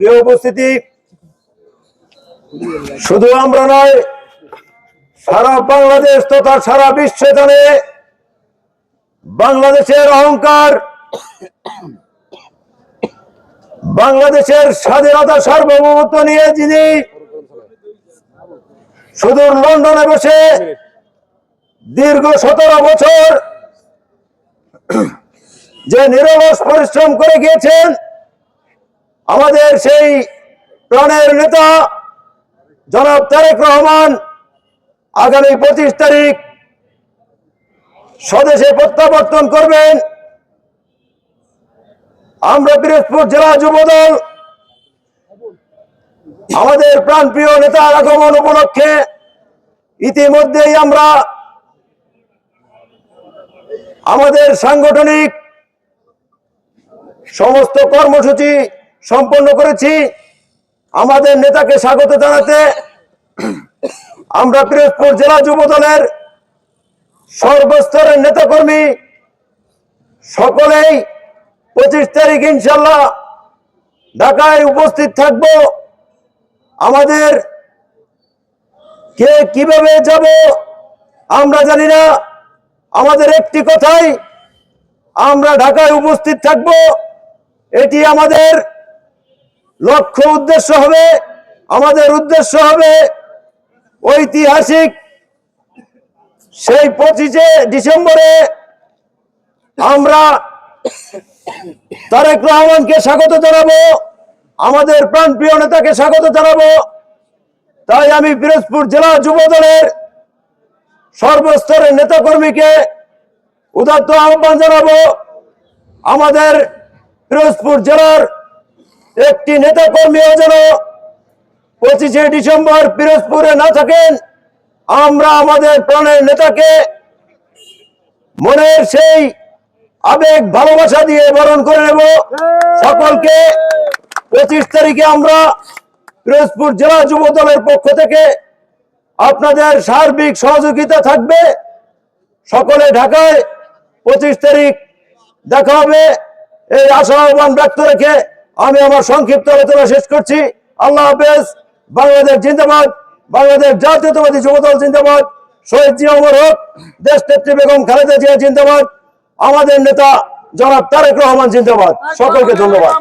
প্রিয় উপস্থিতি, শুধু আমরা নয়, সারা বাংলাদেশ তথা সারা বিশ্ব জানে বাংলাদেশের অহংকার, বাংলাদেশের স্বাধীনতা সার্বভৌমত্ব নিয়ে যিনি সুদূর লন্ডনে বসে দীর্ঘ 17 বছর যে নিরলস পরিশ্রম করে গিয়েছেন, আমাদের সেই প্রাণের নেতা জনাব তারেক রহমান আগামী 25 তারিখ স্বদেশে প্রত্যাবর্তন করবেন। আমরা পিরোজপুর জেলা যুবদল আমাদের প্রাণপ্রিয় নেতার আগমন উপলক্ষে ইতিমধ্যেই আমরা আমাদের সাংগঠনিক সমস্ত কর্মসূচি সম্পন্ন করেছি। আমাদের নেতাকে স্বাগত জানাতে আমরা পিরোজপুর জেলা যুবদলের সর্বস্তরের নেতাকর্মী সকলেই 25 তারিখ ইনশাল্লাহ ঢাকায় উপস্থিত থাকব। আমাদের কে কিভাবে যাব আমরা জানি না, আমাদের একটি কথাই, আমরা ঢাকায় উপস্থিত থাকব। এটি আমাদের লক্ষ্য, উদ্দেশ্য হবে। আমাদের উদ্দেশ্য হবে ঐতিহাসিক সেই 25শে ডিসেম্বরে আমরা তারেক রহমানকে স্বাগত জানাবো, আমাদের প্রাণপ্রিয় নেতাকে স্বাগত জানাবো। তাই আমি পিরোজপুর জেলা যুবদলের সর্বস্তরের নেতাকর্মীকে উদাত্ত আহ্বান জানাবো, আমাদের পিরোজপুর জেলার একটি নেতাকর্মীও যেন 25শে ডিসেম্বর পিরোজপুরে না থাকেন। আমরা আমাদের প্রাণের নেতাকে মনের সেই আবেগ ভালোবাসা দিয়ে বরণ করে নেব। সকলকে 25 তারিখে আমরা পিরোজপুর জেলা যুব দলের পক্ষ থেকে আপনাদের সার্বিক সহযোগিতা থাকবে। সকলে ঢাকায় 25 তারিখ দেখা হবে, এই আশা আহ্বান ব্যক্ত রেখে আমি আমার সংক্ষিপ্ত আলোচনা শেষ করছি। আল্লাহ হাফেজ। বাংলাদেশ জিন্দাবাদ, বাংলাদেশ জাতীয়তাবাদী যুবদল জিন্দাবাদ, শহীদ জিয়া ওমর হক, দেশ নেত্রী বেগম খালেদা জিয়া জিন্দাবাদ, আমাদের নেতা জনাব তারেক রহমান জিন্দাবাদ। সকলকে ধন্যবাদ।